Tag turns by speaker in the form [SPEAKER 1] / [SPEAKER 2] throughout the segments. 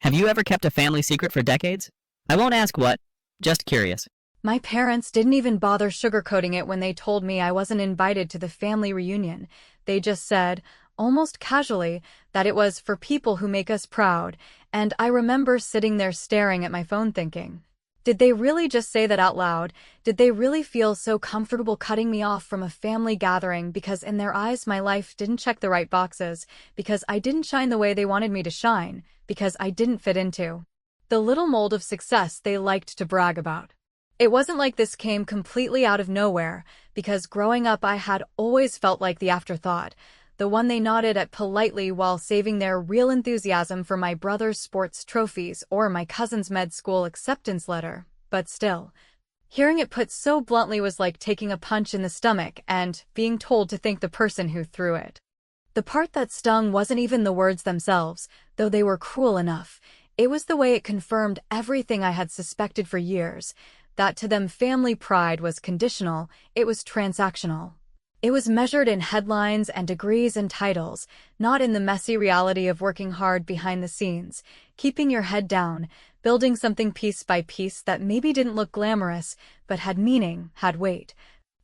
[SPEAKER 1] Have you ever kept a family secret for decades? I won't ask what, just curious.
[SPEAKER 2] My parents didn't even bother sugarcoating it when they told me I wasn't invited to the family reunion. They just said, almost casually, that it was for people who make us proud, and I remember sitting there staring at my phone thinking, did they really just say that out loud? Did they really feel so comfortable cutting me off from a family gathering because in their eyes my life didn't check the right boxes, because I didn't shine the way they wanted me to shine, because I didn't fit into the little mold of success they liked to brag about? It wasn't like this came completely out of nowhere, because growing up I had always felt like the afterthought, the one they nodded at politely while saving their real enthusiasm for my brother's sports trophies or my cousin's med school acceptance letter. But still, hearing it put so bluntly was like taking a punch in the stomach and being told to thank the person who threw it. The part that stung wasn't even the words themselves, though they were cruel enough. It was the way it confirmed everything I had suspected for years, that to them family pride was conditional, it was transactional. It was measured in headlines and degrees and titles, not in the messy reality of working hard behind the scenes, keeping your head down, building something piece by piece that maybe didn't look glamorous, but had meaning, had weight,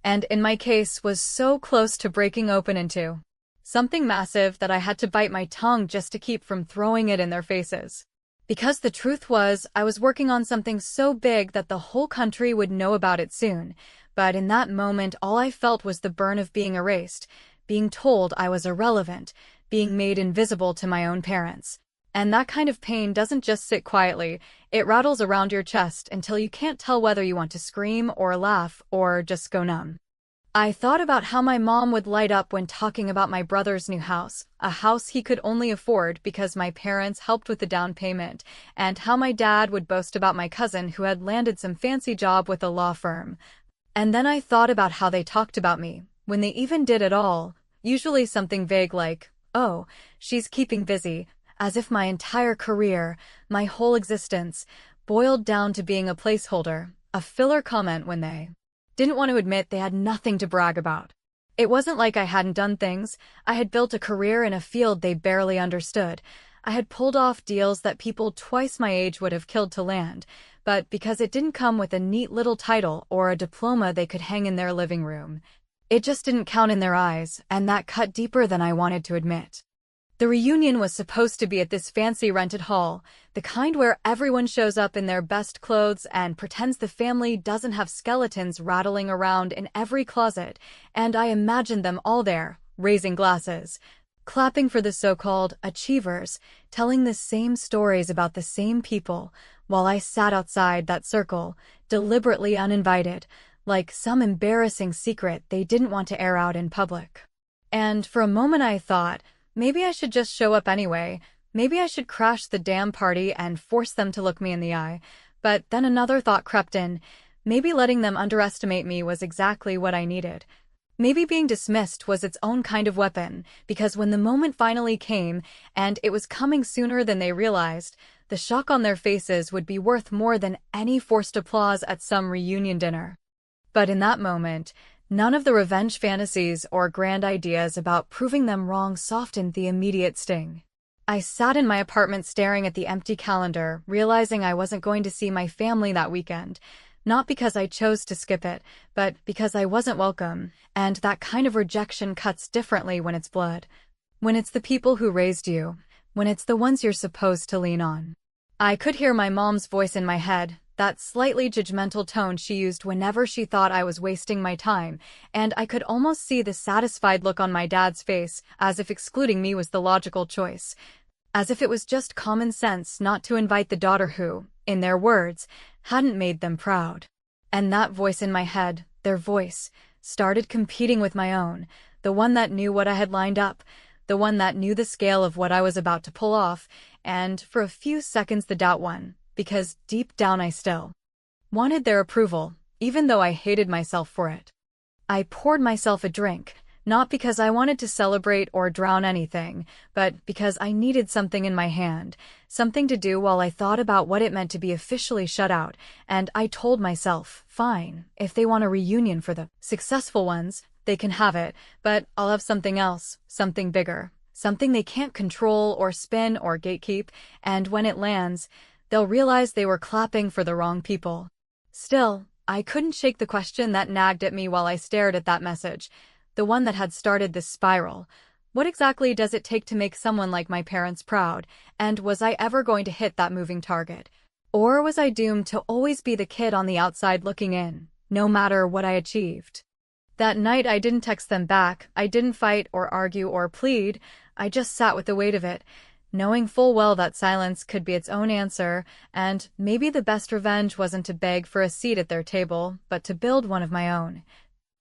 [SPEAKER 2] and in my case was so close to breaking open into something massive that I had to bite my tongue just to keep from throwing it in their faces. Because the truth was, I was working on something so big that the whole country would know about it soon. But in that moment, all I felt was the burn of being erased, being told I was irrelevant, being made invisible to my own parents. And that kind of pain doesn't just sit quietly, it rattles around your chest until you can't tell whether you want to scream or laugh or just go numb. I thought about how my mom would light up when talking about my brother's new house, a house he could only afford because my parents helped with the down payment, and how my dad would boast about my cousin who had landed some fancy job with a law firm. And then I thought about how they talked about me, when they even did at all, usually something vague like, oh, she's keeping busy, as if my entire career, my whole existence, boiled down to being a placeholder, a filler comment when they didn't want to admit they had nothing to brag about. It wasn't like I hadn't done things. I had built a career in a field they barely understood. I had pulled off deals that people twice my age would have killed to land, but because it didn't come with a neat little title or a diploma they could hang in their living room, it just didn't count in their eyes, and that cut deeper than I wanted to admit. The reunion was supposed to be at this fancy rented hall, the kind where everyone shows up in their best clothes and pretends the family doesn't have skeletons rattling around in every closet, and I imagined them all there, raising glasses, clapping for the so-called achievers, telling the same stories about the same people, while I sat outside that circle, deliberately uninvited, like some embarrassing secret they didn't want to air out in public. And for a moment I thought, maybe I should just show up anyway. Maybe I should crash the damn party and force them to look me in the eye. But then another thought crept in. Maybe letting them underestimate me was exactly what I needed. Maybe being dismissed was its own kind of weapon, because when the moment finally came, and it was coming sooner than they realized, the shock on their faces would be worth more than any forced applause at some reunion dinner. But in that moment, none of the revenge fantasies or grand ideas about proving them wrong softened the immediate sting. I sat in my apartment staring at the empty calendar, realizing I wasn't going to see my family that weekend, not because I chose to skip it, but because I wasn't welcome, and that kind of rejection cuts differently when it's blood. When it's the people who raised you, when it's the ones you're supposed to lean on. I could hear my mom's voice in my head, that slightly judgmental tone she used whenever she thought I was wasting my time, and I could almost see the satisfied look on my dad's face, as if excluding me was the logical choice. As if it was just common sense not to invite the daughter who, in their words, hadn't made them proud. And that voice in my head, their voice, started competing with my own, the one that knew what I had lined up, the one that knew the scale of what I was about to pull off, and for a few seconds the doubt won, because deep down I still wanted their approval, even though I hated myself for it. I poured myself a drink, not because I wanted to celebrate or drown anything, but because I needed something in my hand, something to do while I thought about what it meant to be officially shut out, and I told myself, fine, if they want a reunion for the successful ones, they can have it, but I'll have something else, something bigger, something they can't control or spin or gatekeep, and when it lands, they'll realize they were clapping for the wrong people. Still, I couldn't shake the question that nagged at me while I stared at that message, the one that had started this spiral. What exactly does it take to make someone like my parents proud, and was I ever going to hit that moving target? Or was I doomed to always be the kid on the outside looking in, no matter what I achieved? That night I didn't text them back, I didn't fight or argue or plead, I just sat with the weight of it, knowing full well that silence could be its own answer, and maybe the best revenge wasn't to beg for a seat at their table, but to build one of my own.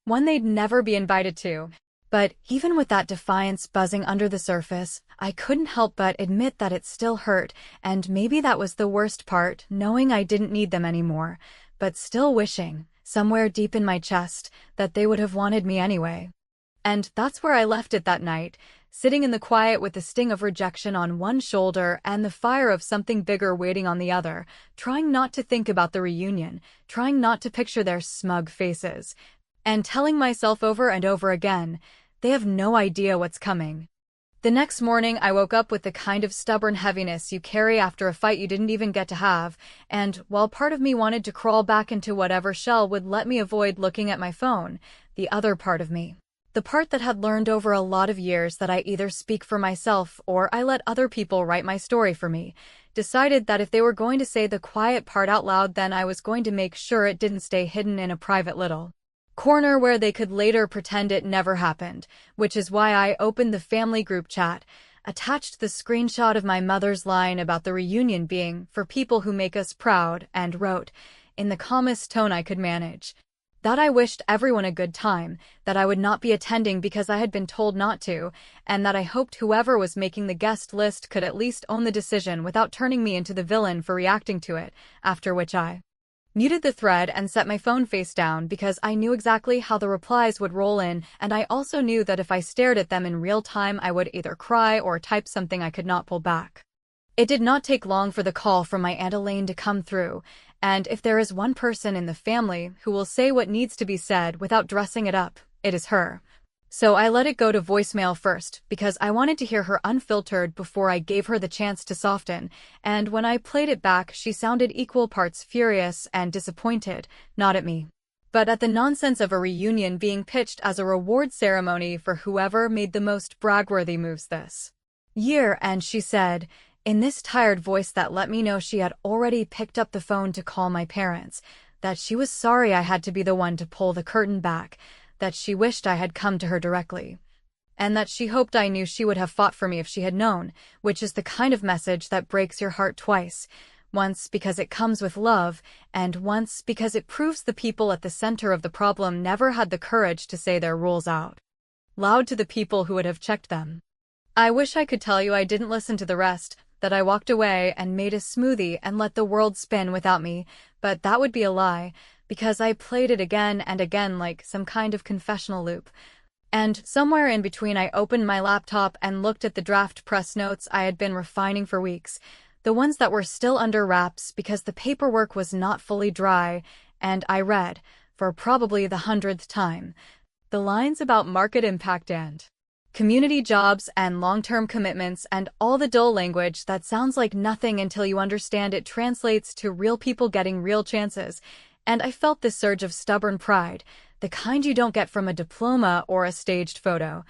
[SPEAKER 2] One they'd never be invited to. But even with that defiance buzzing under the surface, I couldn't help but admit that it still hurt, and maybe that was the worst part, knowing I didn't need them anymore, but still wishing, somewhere deep in my chest, that they would have wanted me anyway. And that's where I left it that night, sitting in the quiet with the sting of rejection on one shoulder and the fire of something bigger waiting on the other, trying not to think about the reunion, trying not to picture their smug faces, and telling myself over and over again, they have no idea what's coming. The next morning, I woke up with the kind of stubborn heaviness you carry after a fight you didn't even get to have, and while part of me wanted to crawl back into whatever shell would let me avoid looking at my phone, the other part of me, the part that had learned over a lot of years that I either speak for myself or I let other people write my story for me, decided that if they were going to say the quiet part out loud, then I was going to make sure it didn't stay hidden in a private little corner where they could later pretend it never happened, which is why I opened the family group chat, attached the screenshot of my mother's line about the reunion being for people who make us proud, and wrote, in the calmest tone I could manage, that I wished everyone a good time, that I would not be attending because I had been told not to, and that I hoped whoever was making the guest list could at least own the decision without turning me into the villain for reacting to it, after which I muted the thread and set my phone face down because I knew exactly how the replies would roll in, and I also knew that if I stared at them in real time I would either cry or type something I could not pull back. It did not take long for the call from my Aunt Elaine to come through, and if there is one person in the family who will say what needs to be said without dressing it up, it is her. So I let it go to voicemail first, because I wanted to hear her unfiltered before I gave her the chance to soften, and when I played it back she sounded equal parts furious and disappointed, not at me, but at the nonsense of a reunion being pitched as a reward ceremony for whoever made the most brag-worthy moves this year, and she said, in this tired voice that let me know she had already picked up the phone to call my parents, that she was sorry I had to be the one to pull the curtain back, that she wished I had come to her directly, and that she hoped I knew she would have fought for me if she had known, which is the kind of message that breaks your heart twice, once because it comes with love, and once because it proves the people at the center of the problem never had the courage to say their rules out loud to the people who would have checked them. I wish I could tell you I didn't listen to the rest, that I walked away and made a smoothie and let the world spin without me, but that would be a lie, because I played it again and again like some kind of confessional loop. And somewhere in between I opened my laptop and looked at the draft press notes I had been refining for weeks, the ones that were still under wraps because the paperwork was not fully dry, and I read, for probably the 100th time, the lines about market impact and community jobs and long-term commitments and all the dull language that sounds like nothing until you understand it translates to real people getting real chances. And I felt this surge of stubborn pride, the kind you don't get from a diploma or a staged photo,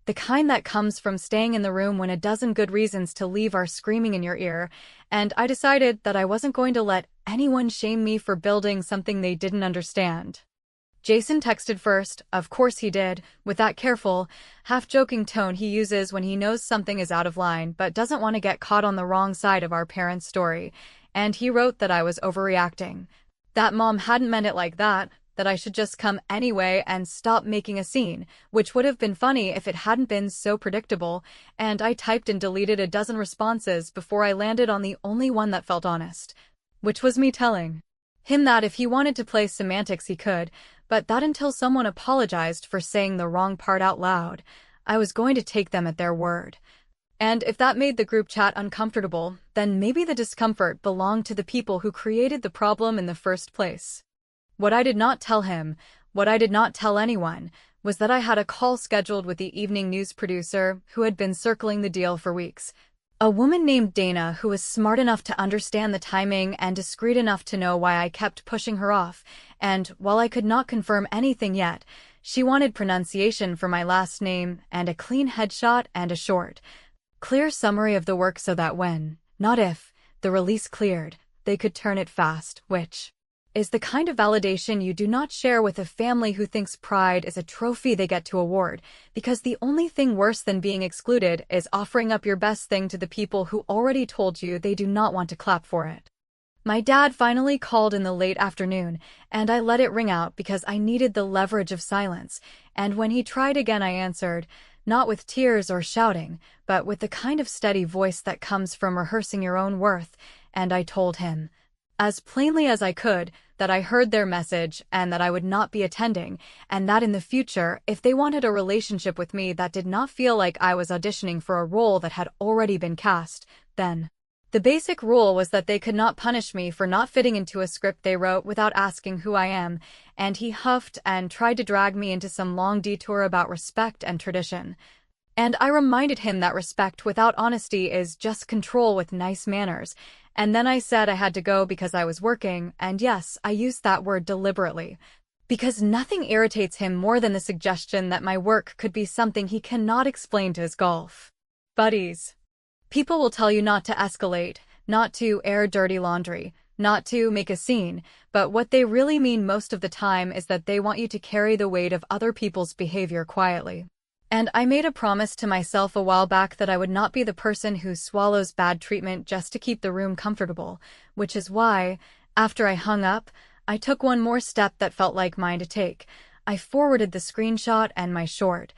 [SPEAKER 2] the kind that comes from staying in the room when a dozen good reasons to leave are screaming in your ear, and I decided that I wasn't going to let anyone shame me for building something they didn't understand. Jason texted first, of course he did, with that careful, half-joking tone he uses when he knows something is out of line but doesn't want to get caught on the wrong side of our parents' story, and he wrote that I was overreacting. That Mom hadn't meant it like that I should just come anyway and stop making a scene, which would have been funny if it hadn't been so predictable, and I typed and deleted a dozen responses before I landed on the only one that felt honest, which was me telling him that if he wanted to play semantics he could, but that until someone apologized for saying the wrong part out loud, I was going to take them at their word. And if that made the group chat uncomfortable, then maybe the discomfort belonged to the people who created the problem in the first place. What I did not tell him, what I did not tell anyone, was that I had a call scheduled with the evening news producer who had been circling the deal for weeks. A woman named Dana who was smart enough to understand the timing and discreet enough to know why I kept pushing her off, and while I could not confirm anything yet, she wanted pronunciation for my last name and a clean headshot and a short, clear summary of the work so that when, not if, the release cleared, they could turn it fast, which is the kind of validation you do not share with a family who thinks pride is a trophy they get to award, because the only thing worse than being excluded is offering up your best thing to the people who already told you they do not want to clap for it. My dad finally called in the late afternoon, and I let it ring out because I needed the leverage of silence, and when he tried again I answered, not with tears or shouting, but with the kind of steady voice that comes from rehearsing your own worth, and I told him, as plainly as I could, that I heard their message and that I would not be attending, and that in the future, if they wanted a relationship with me that did not feel like I was auditioning for a role that had already been cast, then the basic rule was that they could not punish me for not fitting into a script they wrote without asking who I am, and he huffed and tried to drag me into some long detour about respect and tradition. And I reminded him that respect without honesty is just control with nice manners, and then I said I had to go because I was working, and yes, I used that word deliberately, because nothing irritates him more than the suggestion that my work could be something he cannot explain to his golf buddies. People will tell you not to escalate, not to air dirty laundry, not to make a scene, but what they really mean most of the time is that they want you to carry the weight of other people's behavior quietly. And I made a promise to myself a while back that I would not be the person who swallows bad treatment just to keep the room comfortable, which is why, after I hung up, I took one more step that felt like mine to take. I forwarded the screenshot and my short,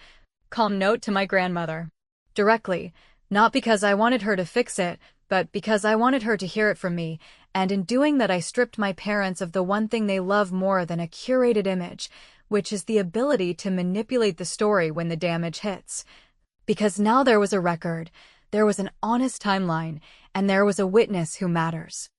[SPEAKER 2] calm note to my grandmother. Directly, not because I wanted her to fix it, but because I wanted her to hear it from me, and in doing that I stripped my parents of the one thing they love more than a curated image, which is the ability to manipulate the story when the damage hits. Because now there was a record, there was an honest timeline, and there was a witness who matters.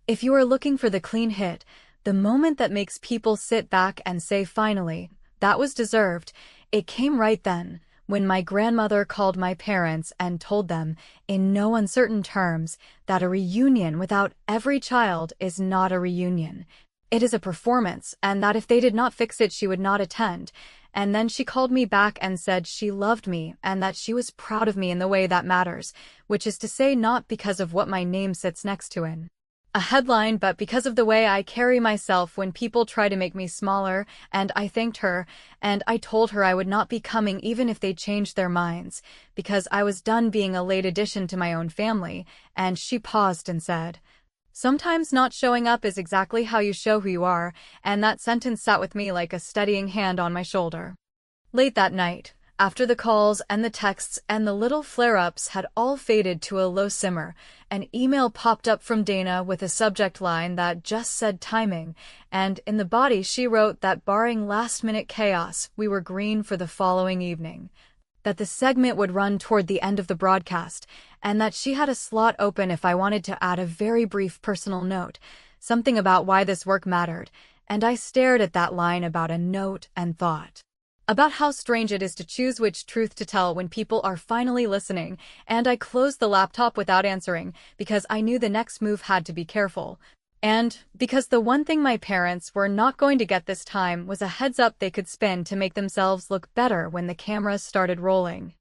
[SPEAKER 2] If you are looking for the clean hit, the moment that makes people sit back and say finally, that was deserved, it came right then, when my grandmother called my parents and told them, in no uncertain terms, that a reunion without every child is not a reunion. It is a performance, and that if they did not fix it she would not attend, and then she called me back and said she loved me and that she was proud of me in the way that matters, which is to say not because of what my name sits next to in a headline but because of the way I carry myself when people try to make me smaller, and I thanked her, and I told her I would not be coming even if they changed their minds, because I was done being a late addition to my own family, and she paused and said, sometimes not showing up is exactly how you show who you are, and that sentence sat with me like a steadying hand on my shoulder. Late that night, after the calls and the texts and the little flare-ups had all faded to a low simmer, an email popped up from Dana with a subject line that just said timing, and in the body she wrote that barring last-minute chaos, we were green for the following evening. That the segment would run toward the end of the broadcast, and that she had a slot open if I wanted to add a very brief personal note, something about why this work mattered, and I stared at that line about a note and thought about how strange it is to choose which truth to tell when people are finally listening, and I closed the laptop without answering, because I knew the next move had to be careful. And because the one thing my parents were not going to get this time was a heads-up they could spin to make themselves look better when the cameras started rolling.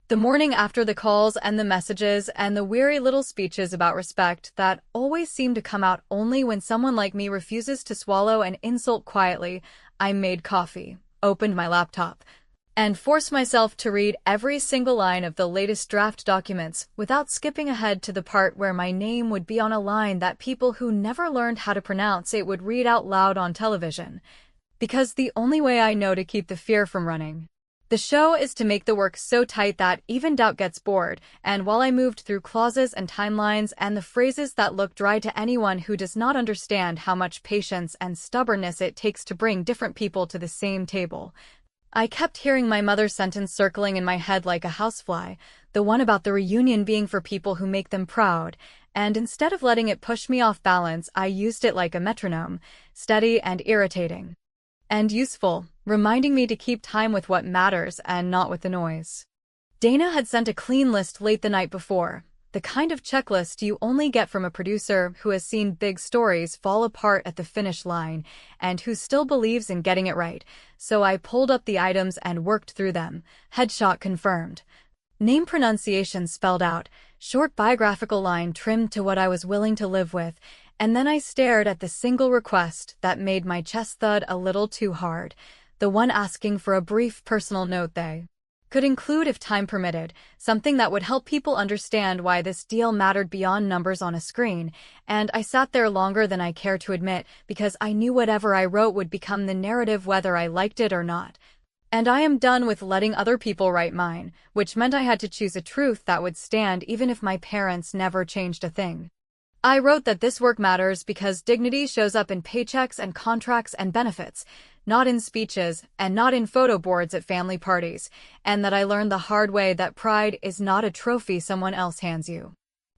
[SPEAKER 2] The morning after the calls and the messages and the weary little speeches about respect that always seem to come out only when someone like me refuses to swallow an insult quietly, I made coffee, opened my laptop, and forced myself to read every single line of the latest draft documents without skipping ahead to the part where my name would be on a line that people who never learned how to pronounce it would read out loud on television. Because the only way I know to keep the fear from running the show is to make the work so tight that even doubt gets bored, and while I moved through clauses and timelines and the phrases that look dry to anyone who does not understand how much patience and stubbornness it takes to bring different people to the same table, I kept hearing my mother's sentence circling in my head like a housefly, the one about the reunion being for people who make them proud, and instead of letting it push me off balance, I used it like a metronome, steady and irritating. and useful, reminding me to keep time with what matters and not with the noise. Dana had sent a clean list late the night before, the kind of checklist you only get from a producer who has seen big stories fall apart at the finish line and who still believes in getting it right, so I pulled up the items and worked through them. Headshot confirmed. Name pronunciation spelled out, short biographical line trimmed to what I was willing to live with, and then I stared at the single request that made my chest thud a little too hard, the one asking for a brief personal note they could include if time permitted, something that would help people understand why this deal mattered beyond numbers on a screen, and I sat there longer than I care to admit because I knew whatever I wrote would become the narrative whether I liked it or not. And I am done with letting other people write mine, which meant I had to choose a truth that would stand even if my parents never changed a thing. I wrote that this work matters because dignity shows up in paychecks and contracts and benefits, not in speeches and not in photo boards at family parties, and that I learned the hard way that pride is not a trophy someone else hands you.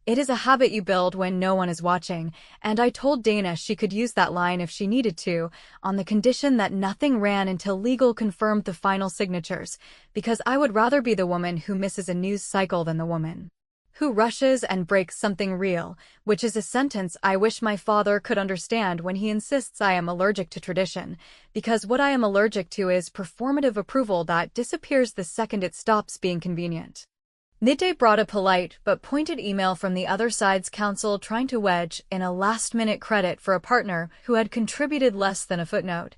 [SPEAKER 2] It is a habit you build when no one is watching, and I told Dana she could use that line if she needed to, on the condition that nothing ran until legal confirmed the final signatures, because I would rather be the woman who misses a news cycle than the woman who rushes and breaks something real, which is a sentence I wish my father could understand when he insists I am allergic to tradition, because what I am allergic to is performative approval that disappears the second it stops being convenient. Midday brought a polite but pointed email from the other side's counsel trying to wedge in a last-minute credit for a partner who had contributed less than a footnote.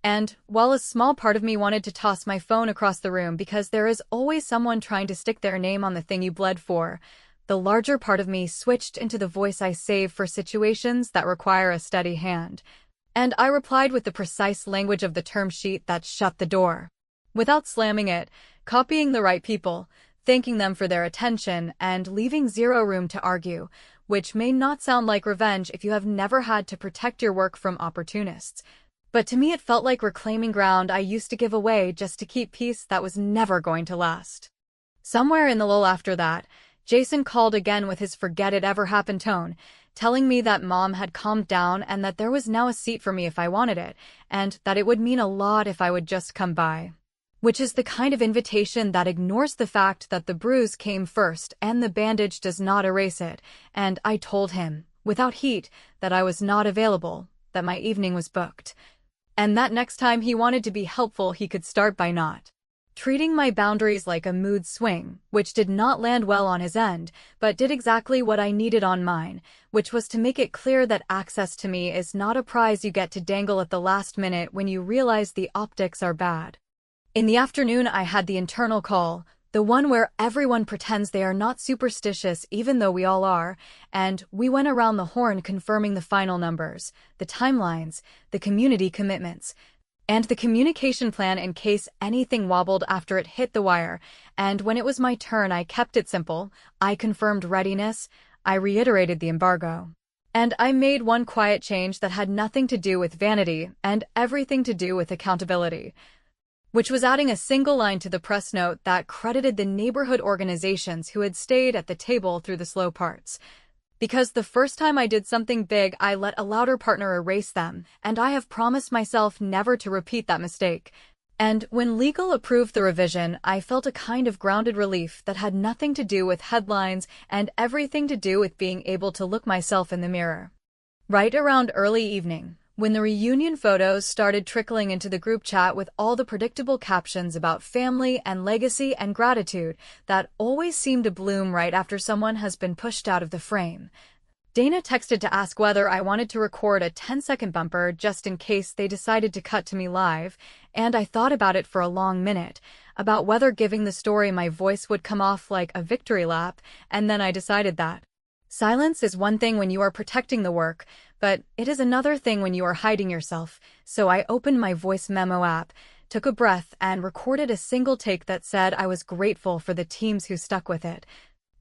[SPEAKER 2] And, while a small part of me wanted to toss my phone across the room because there is always someone trying to stick their name on the thing you bled for, the larger part of me switched into the voice I save for situations that require a steady hand. And I replied with the precise language of the term sheet that shut the door. Without slamming it, copying the right people, thanking them for their attention, and leaving zero room to argue, which may not sound like revenge if you have never had to protect your work from opportunists. But to me it felt like reclaiming ground I used to give away just to keep peace that was never going to last. Somewhere in the lull after that, Jason called again with his forget-it-ever-happened tone, telling me that Mom had calmed down and that there was now a seat for me if I wanted it, and that it would mean a lot if I would just come by. Which is the kind of invitation that ignores the fact that the bruise came first and the bandage does not erase it, and I told him, without heat, that I was not available, that my evening was booked. And that next time he wanted to be helpful he could start by not treating my boundaries like a mood swing, which did not land well on his end, but did exactly what I needed on mine, which was to make it clear that access to me is not a prize you get to dangle at the last minute when you realize the optics are bad. In the afternoon I had the internal call, the one where everyone pretends they are not superstitious even though we all are, and we went around the horn confirming the final numbers, the timelines, the community commitments, and the communication plan in case anything wobbled after it hit the wire, and when it was my turn I kept it simple. I confirmed readiness, I reiterated the embargo. And I made one quiet change that had nothing to do with vanity and everything to do with accountability, which was adding a single line to the press note that credited the neighborhood organizations who had stayed at the table through the slow parts. Because the first time I did something big I let a louder partner erase them, and I have promised myself never to repeat that mistake. And when legal approved the revision, I felt a kind of grounded relief that had nothing to do with headlines and everything to do with being able to look myself in the mirror. Right around early evening, when the reunion photos started trickling into the group chat with all the predictable captions about family and legacy and gratitude that always seem to bloom right after someone has been pushed out of the frame, Dana texted to ask whether I wanted to record a 10-second bumper just in case they decided to cut to me live, and I thought about it for a long minute, about whether giving the story my voice would come off like a victory lap, and then I decided that silence is one thing when you are protecting the work, but it is another thing when you are hiding yourself, so I opened my voice memo app, took a breath, and recorded a single take that said I was grateful for the teams who stuck with it,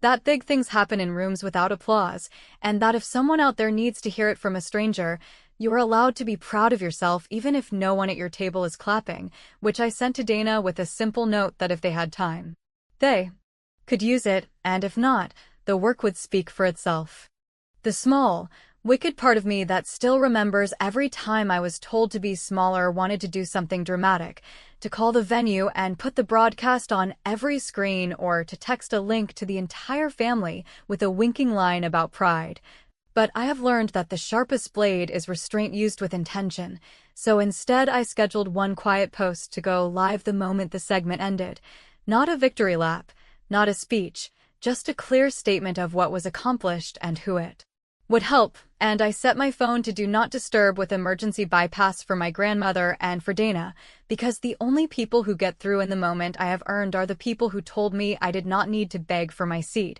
[SPEAKER 2] that big things happen in rooms without applause, and that if someone out there needs to hear it from a stranger, you are allowed to be proud of yourself even if no one at your table is clapping, which I sent to Dana with a simple note that if they had time, they could use it, and if not, the work would speak for itself. The small, wicked part of me that still remembers every time I was told to be smaller, wanted to do something dramatic, to call the venue and put the broadcast on every screen, or to text a link to the entire family with a winking line about pride. But I have learned that the sharpest blade is restraint used with intention, so instead I scheduled one quiet post to go live the moment the segment ended. Not a victory lap, not a speech, just a clear statement of what was accomplished and who it would help, and I set my phone to do not disturb with emergency bypass for my grandmother and for Dana, because the only people who get through in the moment I have earned are the people who told me I did not need to beg for my seat.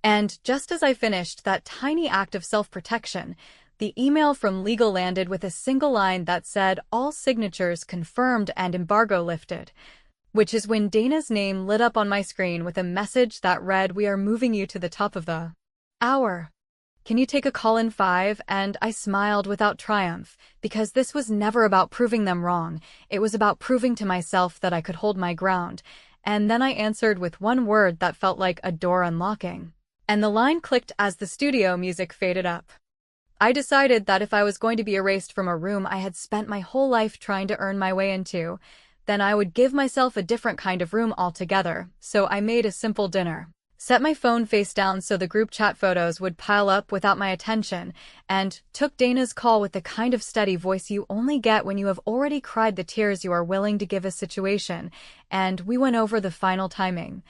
[SPEAKER 2] And just as I finished that tiny act of self-protection, the email from legal landed with a single line that said all signatures confirmed and embargo lifted, which is when Dana's name lit up on my screen with a message that read, "We are moving you to the top of the hour. Can you take a call in 5?" And I smiled without triumph, because this was never about proving them wrong. It was about proving to myself that I could hold my ground. And then I answered with one word that felt like a door unlocking. And the line clicked as the studio music faded up. I decided that if I was going to be erased from a room I had spent my whole life trying to earn my way into, then I would give myself a different kind of room altogether. So I made a simple dinner, set my phone face down so the group chat photos would pile up without my attention, and took Dana's call with the kind of steady voice you only get when you have already cried the tears you are willing to give a situation, and we went over the final timing.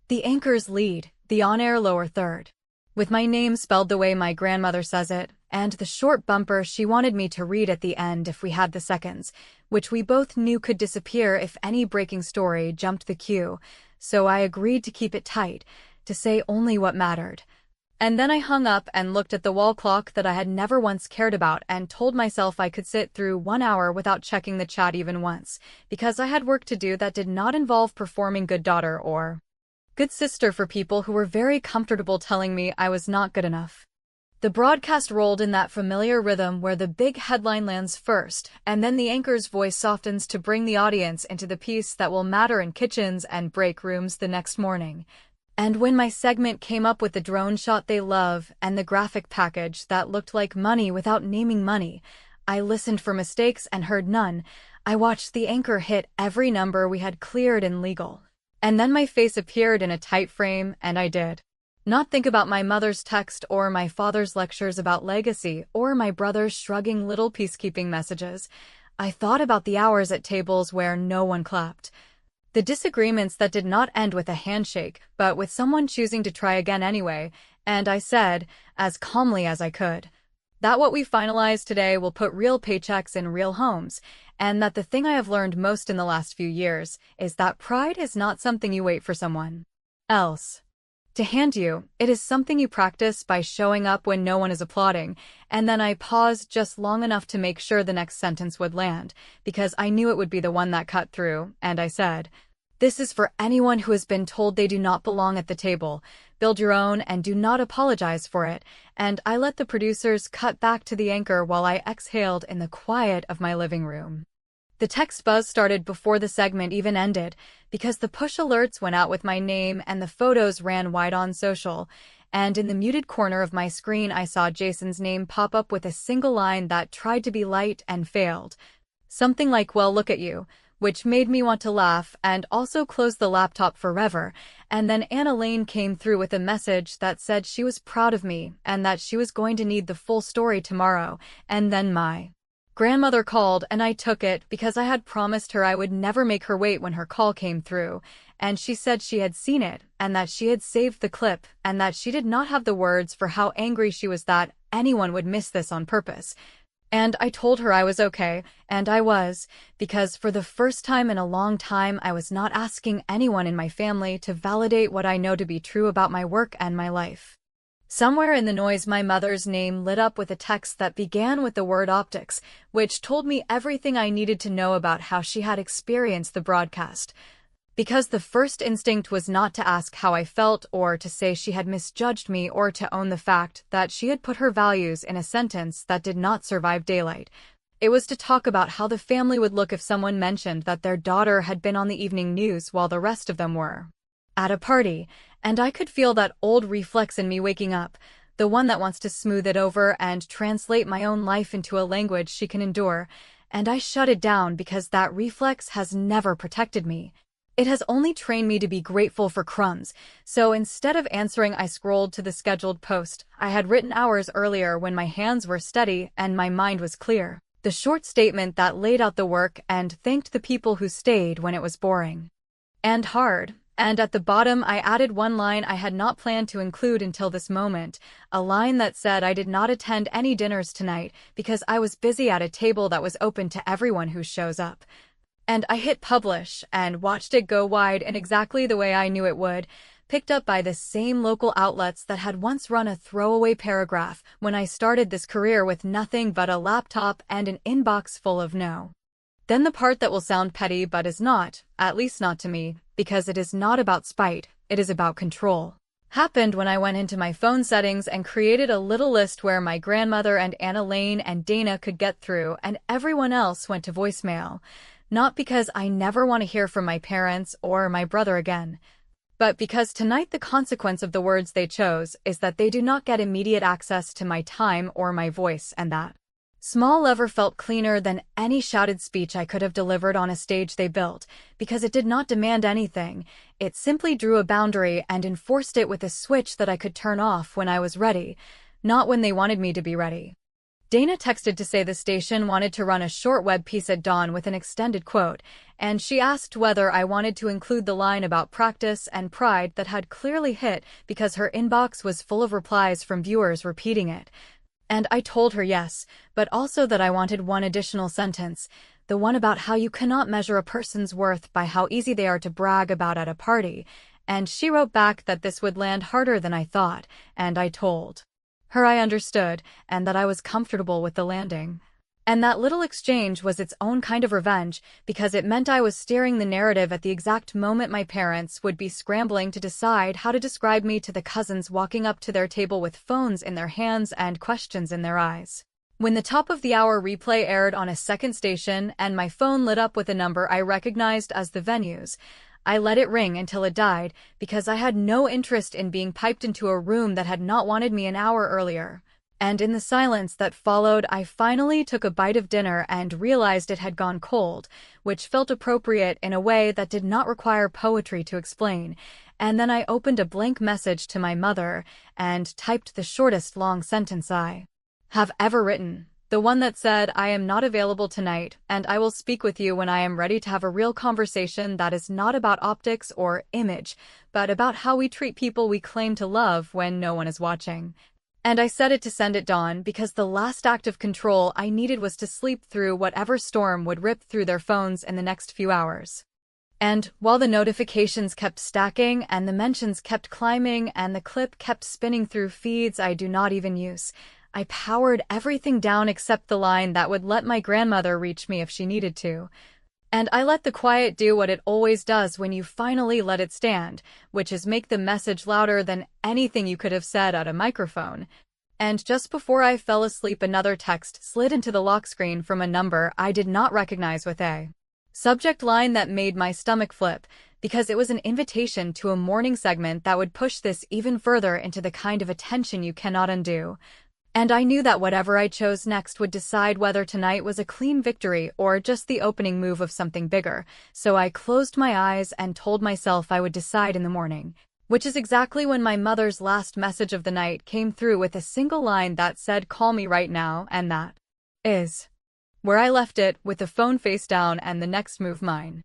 [SPEAKER 2] The anchor's lead, the on-air lower third, with my name spelled the way my grandmother says it, and the short bumper she wanted me to read at the end if we had the seconds, which we both knew could disappear if any breaking story jumped the queue, so I agreed to keep it tight, to say only what mattered. And then I hung up and looked at the wall clock that I had never once cared about and told myself I could sit through 1 hour without checking the chat even once, because I had work to do that did not involve performing good daughter or good sister for people who were very comfortable telling me I was not good enough. The broadcast rolled in that familiar rhythm where the big headline lands first, and then the anchor's voice softens to bring the audience into the piece that will matter in kitchens and break rooms the next morning. And when my segment came up with the drone shot they love and the graphic package that looked like money without naming money, I listened for mistakes and heard none. I watched the anchor hit every number we had cleared in legal. And then my face appeared in a tight frame, and I did not think about my mother's text or my father's lectures about legacy or my brother's shrugging little peacekeeping messages. I thought about the hours at tables where no one clapped. The disagreements that did not end with a handshake, but with someone choosing to try again anyway, and I said, as calmly as I could, that what we finalized today will put real paychecks in real homes, and that the thing I have learned most in the last few years is that pride is not something you wait for someone else to hand you. It is something you practice by showing up when no one is applauding. And then I paused just long enough to make sure the next sentence would land, because I knew it would be the one that cut through, and I said, "This is for anyone who has been told they do not belong at the table. Build your own and do not apologize for it." And I let the producers cut back to the anchor while I exhaled in the quiet of my living room. The text buzz started before the segment even ended, because the push alerts went out with my name and the photos ran wide on social, and in the muted corner of my screen I saw Jason's name pop up with a single line that tried to be light and failed. Something like, "Well, look at you," which made me want to laugh and also close the laptop forever. And then Anna Lane came through with a message that said she was proud of me and that she was going to need the full story tomorrow. And then my grandmother called, and I took it because I had promised her I would never make her wait when her call came through, and she said she had seen it, and that she had saved the clip, and that she did not have the words for how angry she was that anyone would miss this on purpose. And I told her I was okay, and I was, because for the first time in a long time I was not asking anyone in my family to validate what I know to be true about my work and my life. Somewhere in the noise my mother's name lit up with a text that began with the word optics, which told me everything I needed to know about how she had experienced the broadcast. Because the first instinct was not to ask how I felt or to say she had misjudged me or to own the fact that she had put her values in a sentence that did not survive daylight. It was to talk about how the family would look if someone mentioned that their daughter had been on the evening news while the rest of them were at a party, and I could feel that old reflex in me waking up, the one that wants to smooth it over and translate my own life into a language she can endure, and I shut it down because that reflex has never protected me. It has only trained me to be grateful for crumbs, so instead of answering, I scrolled to the scheduled post I had written hours earlier when my hands were steady and my mind was clear. The short statement that laid out the work and thanked the people who stayed when it was boring and hard. And at the bottom, I added one line I had not planned to include until this moment, a line that said I did not attend any dinners tonight because I was busy at a table that was open to everyone who shows up. And I hit publish and watched it go wide in exactly the way I knew it would, picked up by the same local outlets that had once run a throwaway paragraph when I started this career with nothing but a laptop and an inbox full of no. Then the part that will sound petty but is not, at least not to me, because it is not about spite, it is about control. Happened when I went into my phone settings and created a little list where my grandmother and Anna Lane and Dana could get through and everyone else went to voicemail. Not because I never want to hear from my parents or my brother again, but because tonight the consequence of the words they chose is that they do not get immediate access to my time or my voice, and that small lever felt cleaner than any shouted speech I could have delivered on a stage they built, because it did not demand anything. It simply drew a boundary and enforced it with a switch that I could turn off when I was ready, not when they wanted me to be ready. Dana texted to say the station wanted to run a short web piece at dawn with an extended quote, and she asked whether I wanted to include the line about practice and pride that had clearly hit because her inbox was full of replies from viewers repeating it. And I told her yes, but also that I wanted one additional sentence, the one about how you cannot measure a person's worth by how easy they are to brag about at a party, and she wrote back that this would land harder than I thought, and I told her I understood, and that I was comfortable with the landing. And that little exchange was its own kind of revenge, because it meant I was steering the narrative at the exact moment my parents would be scrambling to decide how to describe me to the cousins walking up to their table with phones in their hands and questions in their eyes. When the top of the hour replay aired on a second station and my phone lit up with a number I recognized as the venue's, I let it ring until it died, because I had no interest in being piped into a room that had not wanted me an hour earlier. And in the silence that followed, I finally took a bite of dinner and realized it had gone cold, which felt appropriate in a way that did not require poetry to explain. And then I opened a blank message to my mother and typed the shortest long sentence I have ever written. The one that said, I am not available tonight, and I will speak with you when I am ready to have a real conversation that is not about optics or image, but about how we treat people we claim to love when no one is watching. And I set it to send at dawn because the last act of control I needed was to sleep through whatever storm would rip through their phones in the next few hours. And while the notifications kept stacking and the mentions kept climbing and the clip kept spinning through feeds I do not even use, I powered everything down except the line that would let my grandmother reach me if she needed to. And I let the quiet do what it always does when you finally let it stand, which is make the message louder than anything you could have said at a microphone. And just before I fell asleep, another text slid into the lock screen from a number I did not recognize with a subject line that made my stomach flip, because it was an invitation to a morning segment that would push this even further into the kind of attention you cannot undo. And I knew that whatever I chose next would decide whether tonight was a clean victory or just the opening move of something bigger, so I closed my eyes and told myself I would decide in the morning, which is exactly when my mother's last message of the night came through with a single line that said, "Call me right now," and that is where I left it, with the phone face down and the next move mine.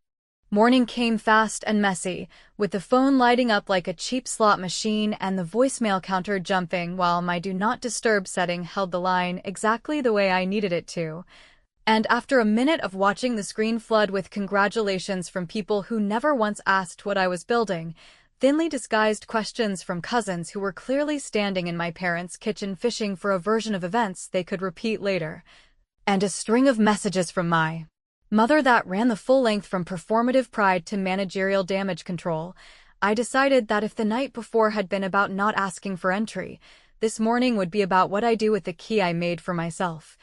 [SPEAKER 2] Morning came fast and messy, with the phone lighting up like a cheap slot machine and the voicemail counter jumping while my Do Not Disturb setting held the line exactly the way I needed it to. And after a minute of watching the screen flood with congratulations from people who never once asked what I was building, thinly disguised questions from cousins who were clearly standing in my parents' kitchen fishing for a version of events they could repeat later, and a string of messages from my mother that ran the full length from performative pride to managerial damage control, I decided that if the night before had been about not asking for entry, this morning would be about what I do with the key I made for myself.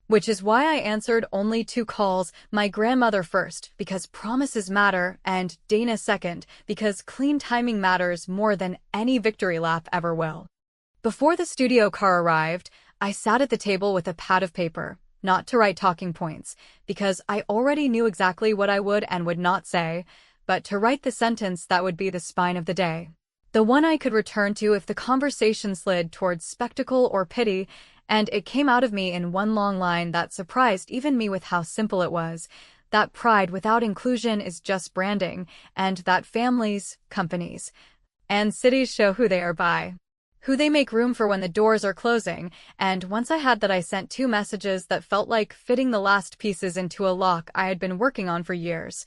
[SPEAKER 2] Which is why I answered only 2 calls, my grandmother first, because promises matter, and Dana second, because clean timing matters more than any victory lap ever will. Before the studio car arrived, I sat at the table with a pad of paper, not to write talking points, because I already knew exactly what I would and would not say, but to write the sentence that would be the spine of the day. The one I could return to if the conversation slid towards spectacle or pity, and it came out of me in one long line that surprised even me with how simple it was, that pride without inclusion is just branding, and that families, companies, and cities show who they are by who they make room for when the doors are closing, and once I had that I sent 2 messages that felt like fitting the last pieces into a lock I had been working on for years.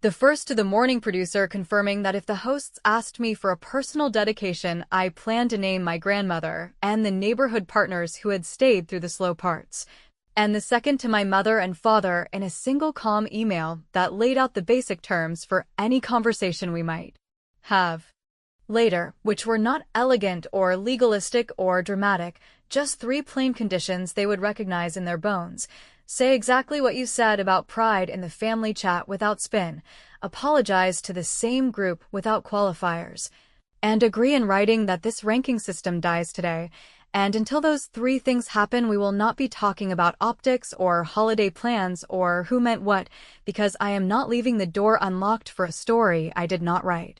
[SPEAKER 2] The first to the morning producer confirming that if the hosts asked me for a personal dedication, I planned to name my grandmother and the neighborhood partners who had stayed through the slow parts. And the second to my mother and father in a single calm email that laid out the basic terms for any conversation we might have later, which were not elegant or legalistic or dramatic, just 3 plain conditions they would recognize in their bones. Say exactly what you said about pride in the family chat without spin, apologize to the same group without qualifiers, and agree in writing that this ranking system dies today. And until those 3 things happen, we will not be talking about optics or holiday plans or who meant what, because I am not leaving the door unlocked for a story I did not write.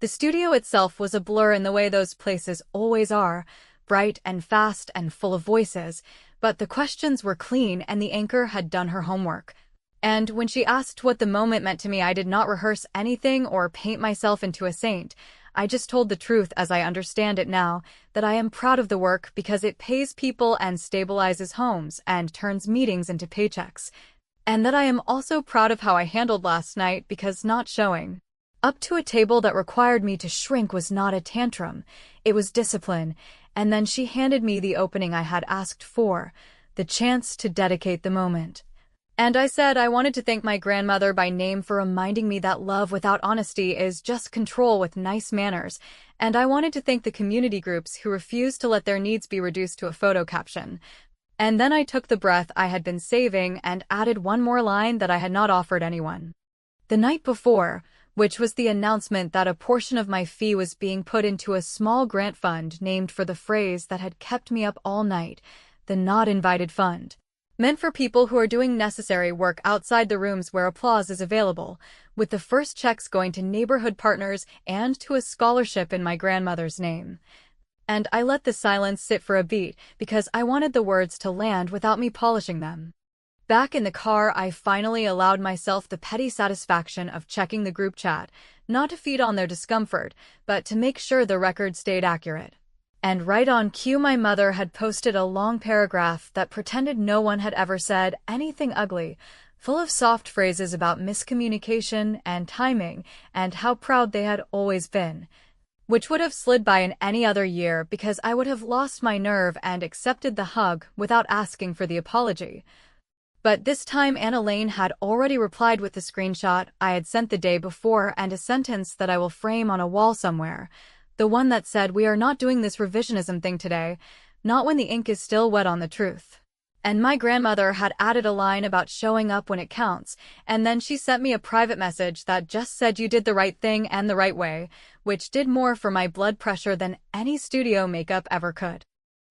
[SPEAKER 2] The studio itself was a blur in the way those places always are, bright and fast and full of voices, but the questions were clean and the anchor had done her homework. And when she asked what the moment meant to me, I did not rehearse anything or paint myself into a saint. I just told the truth as I understand it now, that I am proud of the work because it pays people and stabilizes homes and turns meetings into paychecks. And that I am also proud of how I handled last night because not showing up to a table that required me to shrink was not a tantrum, it was discipline, and then she handed me the opening I had asked for, the chance to dedicate the moment. And I said I wanted to thank my grandmother by name for reminding me that love without honesty is just control with nice manners, and I wanted to thank the community groups who refused to let their needs be reduced to a photo caption. And then I took the breath I had been saving and added one more line that I had not offered anyone the night before, which was the announcement that a portion of my fee was being put into a small grant fund named for the phrase that had kept me up all night, the Not Invited Fund, meant for people who are doing necessary work outside the rooms where applause is available, with the first checks going to neighborhood partners and to a scholarship in my grandmother's name. And I let the silence sit for a beat because I wanted the words to land without me polishing them. Back in the car, I finally allowed myself the petty satisfaction of checking the group chat, not to feed on their discomfort, but to make sure the record stayed accurate. And right on cue, my mother had posted a long paragraph that pretended no one had ever said anything ugly, full of soft phrases about miscommunication and timing and how proud they had always been, which would have slid by in any other year because I would have lost my nerve and accepted the hug without asking for the apology. But this time Anna Lane had already replied with the screenshot I had sent the day before and a sentence that I will frame on a wall somewhere. The one that said, "We are not doing this revisionism thing today, not when the ink is still wet on the truth." And my grandmother had added a line about showing up when it counts, and then she sent me a private message that just said you did the right thing and the right way, which did more for my blood pressure than any studio makeup ever could.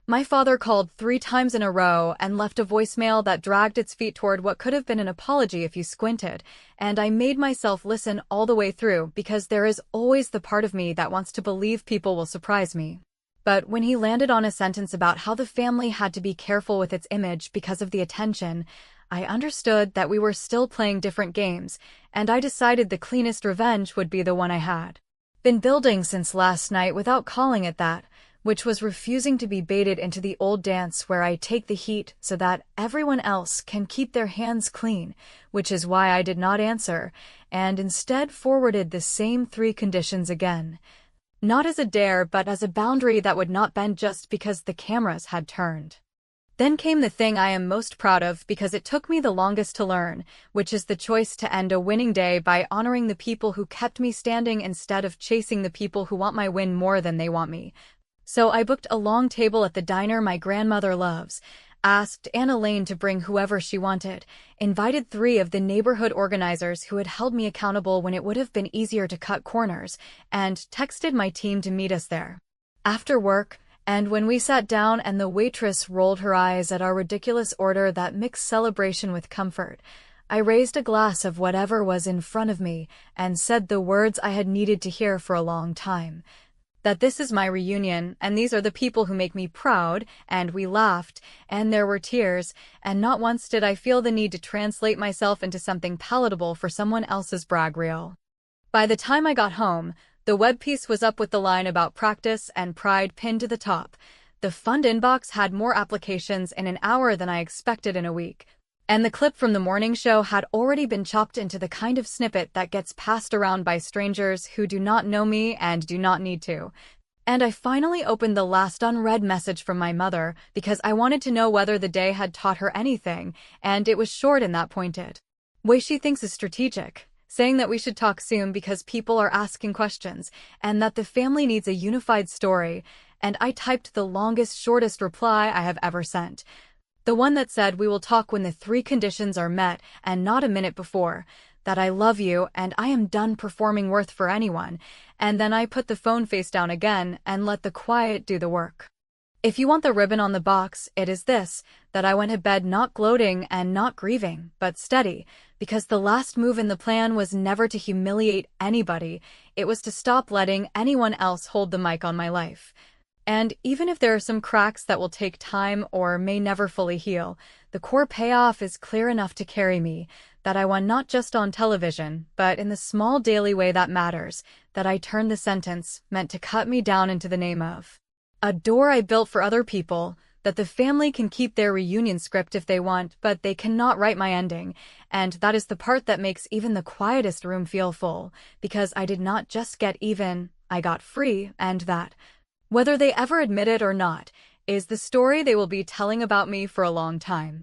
[SPEAKER 2] My father called 3 times in a row and left a voicemail that dragged its feet toward what could have been an apology if you squinted, and I made myself listen all the way through because there is always the part of me that wants to believe people will surprise me. But when he landed on a sentence about how the family had to be careful with its image because of the attention, I understood that we were still playing different games, and I decided the cleanest revenge would be the one I had been building since last night without calling it that, which was refusing to be baited into the old dance where I take the heat so that everyone else can keep their hands clean, which is why I did not answer, and instead forwarded the same 3 conditions again. Not as a dare, but as a boundary that would not bend just because the cameras had turned. Then came the thing I am most proud of because it took me the longest to learn, which is the choice to end a winning day by honoring the people who kept me standing instead of chasing the people who want my win more than they want me. So I booked a long table at the diner my grandmother loves, asked Anna Lane to bring whoever she wanted, invited 3 of the neighborhood organizers who had held me accountable when it would have been easier to cut corners, and texted my team to meet us there. After work, And when we sat down and the waitress rolled her eyes at our ridiculous order that mixed celebration with comfort, I raised a glass of whatever was in front of me and said the words I had needed to hear for a long time. That this is my reunion, and these are the people who make me proud, and we laughed, and there were tears, and not once did I feel the need to translate myself into something palatable for someone else's brag reel. By the time I got home, the web piece was up with the line about practice and pride pinned to the top. The fund inbox had more applications in an hour than I expected in a week. And the clip from the morning show had already been chopped into the kind of snippet that gets passed around by strangers who do not know me and do not need to. And I finally opened the last unread message from my mother because I wanted to know whether the day had taught her anything, and it was short in that pointed way she thinks is strategic, saying that we should talk soon because people are asking questions, and that the family needs a unified story, and I typed the longest, shortest reply I have ever sent. The one that said we will talk when the 3 conditions are met and not a minute before, that I love you and I am done performing worth for anyone, and then I put the phone face down again and let the quiet do the work. If you want the ribbon on the box, it is this, that I went to bed not gloating and not grieving, but steady, because the last move in the plan was never to humiliate anybody, it was to stop letting anyone else hold the mic on my life. And even if there are some cracks that will take time or may never fully heal, the core payoff is clear enough to carry me, that I won not just on television, but in the small daily way that matters, that I turned the sentence meant to cut me down into the name of a door I built for other people, that the family can keep their reunion script if they want, but they cannot write my ending, and that is the part that makes even the quietest room feel full, because I did not just get even, I got free, and that, whether they ever admit it or not, is the story they will be telling about me for a long time.